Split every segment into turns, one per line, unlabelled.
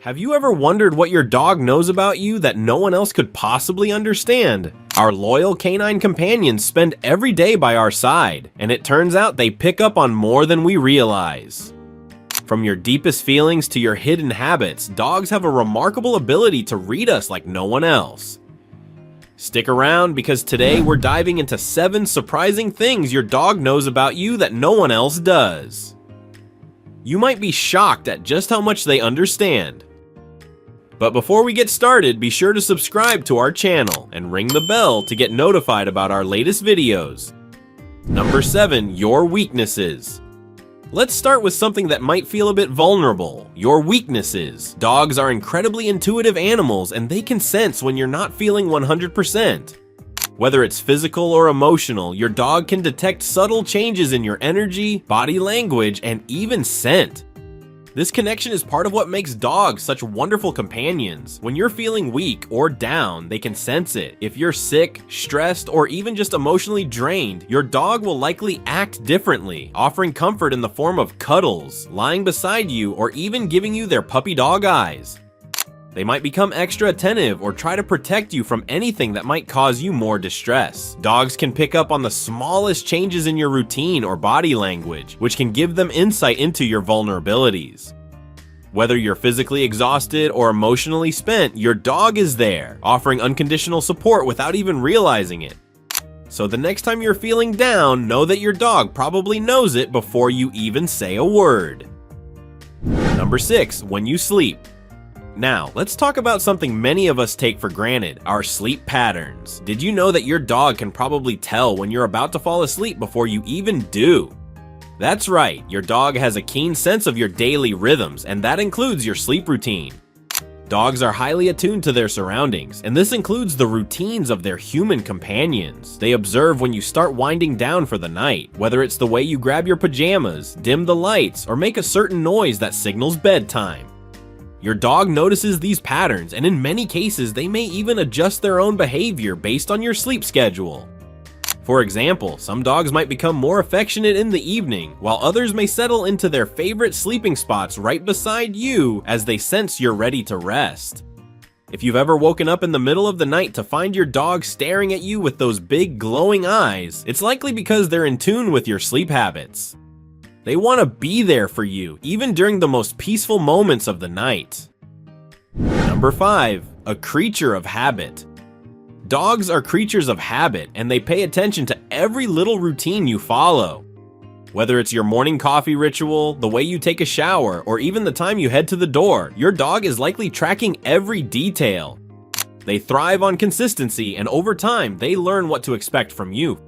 Have you ever wondered what your dog knows about you that no one else could possibly understand? Our loyal canine companions spend every day by our side, and it turns out they pick up on more than we realize. From your deepest feelings to your hidden habits, dogs have a remarkable ability to read us like no one else. Stick around because today we're diving into 7 surprising things your dog knows about you that no one else does. You might be shocked at just how much they understand. But before we get started, be sure to subscribe to our channel and ring the bell to get notified about our latest videos. Number 7. Your weaknesses. Let's start with something that might feel a bit vulnerable, your weaknesses. Dogs are incredibly intuitive animals and they can sense when you're not feeling 100%. Whether it's physical or emotional, your dog can detect subtle changes in your energy, body language, and even scent. This connection is part of what makes dogs such wonderful companions. When you're feeling weak or down, they can sense it. If you're sick, stressed, or even just emotionally drained, your dog will likely act differently, offering comfort in the form of cuddles, lying beside you, or even giving you their puppy dog eyes. They might become extra attentive or try to protect you from anything that might cause you more distress. Dogs can pick up on the smallest changes in your routine or body language, which can give them insight into your vulnerabilities. Whether you're physically exhausted or emotionally spent, your dog is there, offering unconditional support without even realizing it. So the next time you're feeling down, know that your dog probably knows it before you even say a word. Number 6. When you sleep. Now, let's talk about something many of us take for granted, our sleep patterns. Did you know that your dog can probably tell when you're about to fall asleep before you even do? That's right, your dog has a keen sense of your daily rhythms, and that includes your sleep routine. Dogs are highly attuned to their surroundings, and this includes the routines of their human companions. They observe when you start winding down for the night, whether it's the way you grab your pajamas, dim the lights, or make a certain noise that signals bedtime. Your dog notices these patterns, and in many cases, they may even adjust their own behavior based on your sleep schedule. For example, some dogs might become more affectionate in the evening, while others may settle into their favorite sleeping spots right beside you as they sense you're ready to rest. If you've ever woken up in the middle of the night to find your dog staring at you with those big glowing eyes, it's likely because they're in tune with your sleep habits. They want to be there for you, even during the most peaceful moments of the night. Number 5. A creature of habit. Dogs are creatures of habit, and they pay attention to every little routine you follow. Whether it's your morning coffee ritual, the way you take a shower, or even the time you head to the door, your dog is likely tracking every detail. They thrive on consistency, and over time, they learn what to expect from you.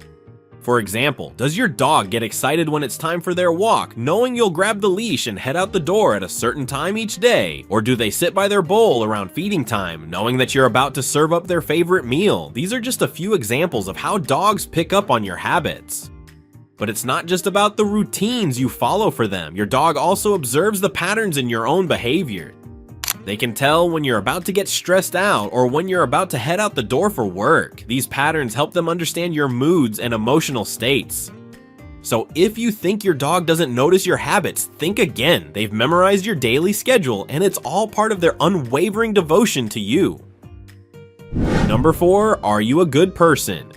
For example, does your dog get excited when it's time for their walk, knowing you'll grab the leash and head out the door at a certain time each day? Or do they sit by their bowl around feeding time, knowing that you're about to serve up their favorite meal? These are just a few examples of how dogs pick up on your habits. But it's not just about the routines you follow for them. Your dog also observes the patterns in your own behavior. They can tell when you're about to get stressed out or when you're about to head out the door for work. These patterns help them understand your moods and emotional states. So if you think your dog doesn't notice your habits, think again. They've memorized your daily schedule, and it's all part of their unwavering devotion to you. Number 4. Are you a good person?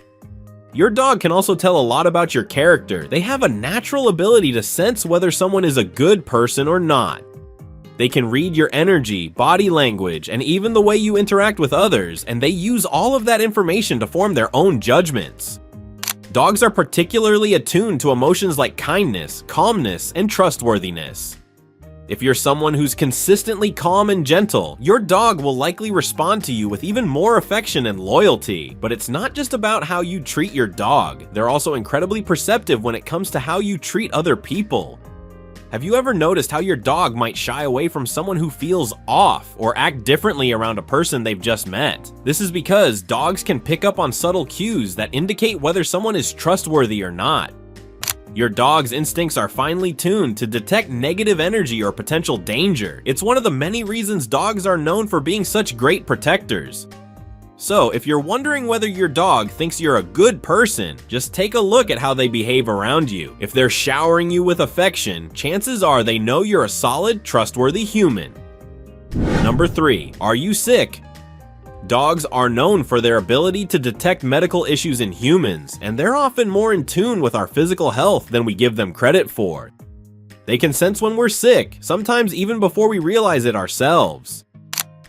Your dog can also tell a lot about your character. They have a natural ability to sense whether someone is a good person or not. They can read your energy, body language, and even the way you interact with others, and they use all of that information to form their own judgments. Dogs are particularly attuned to emotions like kindness, calmness, and trustworthiness. If you're someone who's consistently calm and gentle, your dog will likely respond to you with even more affection and loyalty. But it's not just about how you treat your dog. They're also incredibly perceptive when it comes to how you treat other people. Have you ever noticed how your dog might shy away from someone who feels off or act differently around a person they've just met? This is because dogs can pick up on subtle cues that indicate whether someone is trustworthy or not. Your dog's instincts are finely tuned to detect negative energy or potential danger. It's one of the many reasons dogs are known for being such great protectors. So, if you're wondering whether your dog thinks you're a good person, just take a look at how they behave around you. If they're showering you with affection, chances are they know you're a solid, trustworthy human. Number 3. Are you sick? Dogs are known for their ability to detect medical issues in humans, and they're often more in tune with our physical health than we give them credit for. They can sense when we're sick, sometimes even before we realize it ourselves.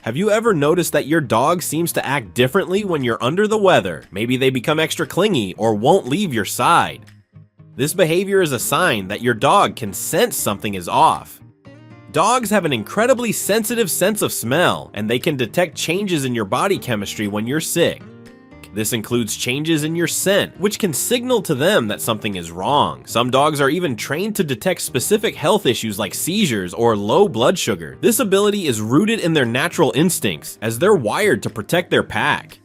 Have you ever noticed that your dog seems to act differently when you're under the weather? Maybe they become extra clingy or won't leave your side. This behavior is a sign that your dog can sense something is off. Dogs have an incredibly sensitive sense of smell, and they can detect changes in your body chemistry when you're sick. This includes changes in your scent, which can signal to them that something is wrong. Some dogs are even trained to detect specific health issues like seizures or low blood sugar. This ability is rooted in their natural instincts, as they're wired to protect their pack.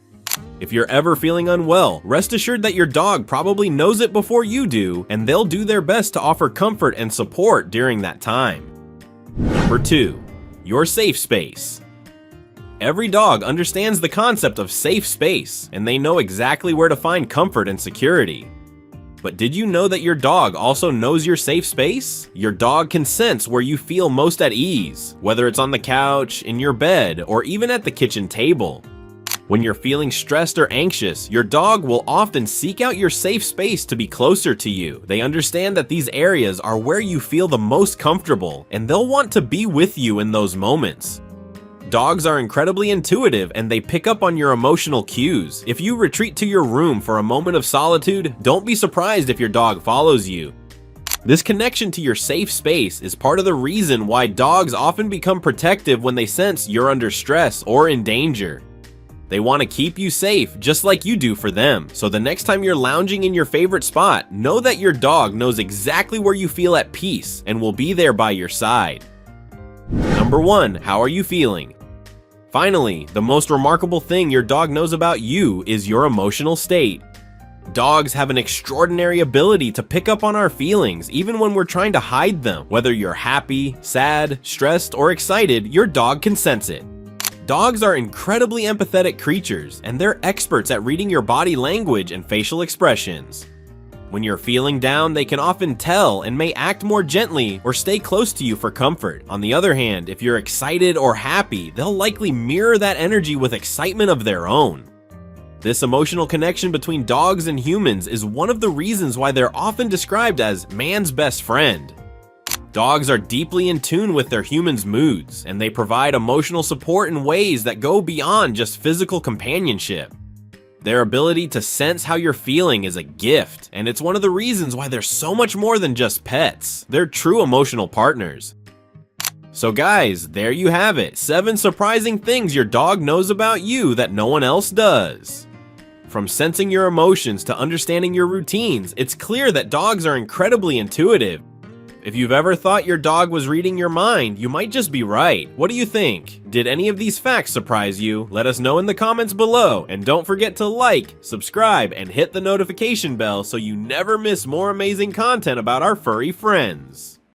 If you're ever feeling unwell, rest assured that your dog probably knows it before you do, and they'll do their best to offer comfort and support during that time. Number 2. Your safe space. Every dog understands the concept of safe space, and they know exactly where to find comfort and security. But did you know that your dog also knows your safe space? Your dog can sense where you feel most at ease, whether it's on the couch, in your bed, or even at the kitchen table. When you're feeling stressed or anxious, your dog will often seek out your safe space to be closer to you. They understand that these areas are where you feel the most comfortable, and they'll want to be with you in those moments. Dogs are incredibly intuitive, and they pick up on your emotional cues. If you retreat to your room for a moment of solitude, don't be surprised if your dog follows you. This connection to your safe space is part of the reason why dogs often become protective when they sense you're under stress or in danger. They want to keep you safe just like you do for them. So the next time you're lounging in your favorite spot, know that your dog knows exactly where you feel at peace and will be there by your side. Number 1. How are you feeling? Finally, the most remarkable thing your dog knows about you is your emotional state. Dogs have an extraordinary ability to pick up on our feelings even when we're trying to hide them. Whether you're happy, sad, stressed, or excited, your dog can sense it. Dogs are incredibly empathetic creatures, and they're experts at reading your body language and facial expressions. When you're feeling down, they can often tell and may act more gently or stay close to you for comfort. On the other hand, if you're excited or happy, they'll likely mirror that energy with excitement of their own. This emotional connection between dogs and humans is one of the reasons why they're often described as man's best friend. Dogs are deeply in tune with their humans' moods, and they provide emotional support in ways that go beyond just physical companionship. Their ability to sense how you're feeling is a gift, and it's one of the reasons why they're so much more than just pets. They're true emotional partners. So guys, there you have it. 7 surprising things your dog knows about you that no one else does. From sensing your emotions to understanding your routines, it's clear that dogs are incredibly intuitive. If you've ever thought your dog was reading your mind, you might just be right. What do you think? Did any of these facts surprise you? Let us know in the comments below, and don't forget to like, subscribe, and hit the notification bell so you never miss more amazing content about our furry friends.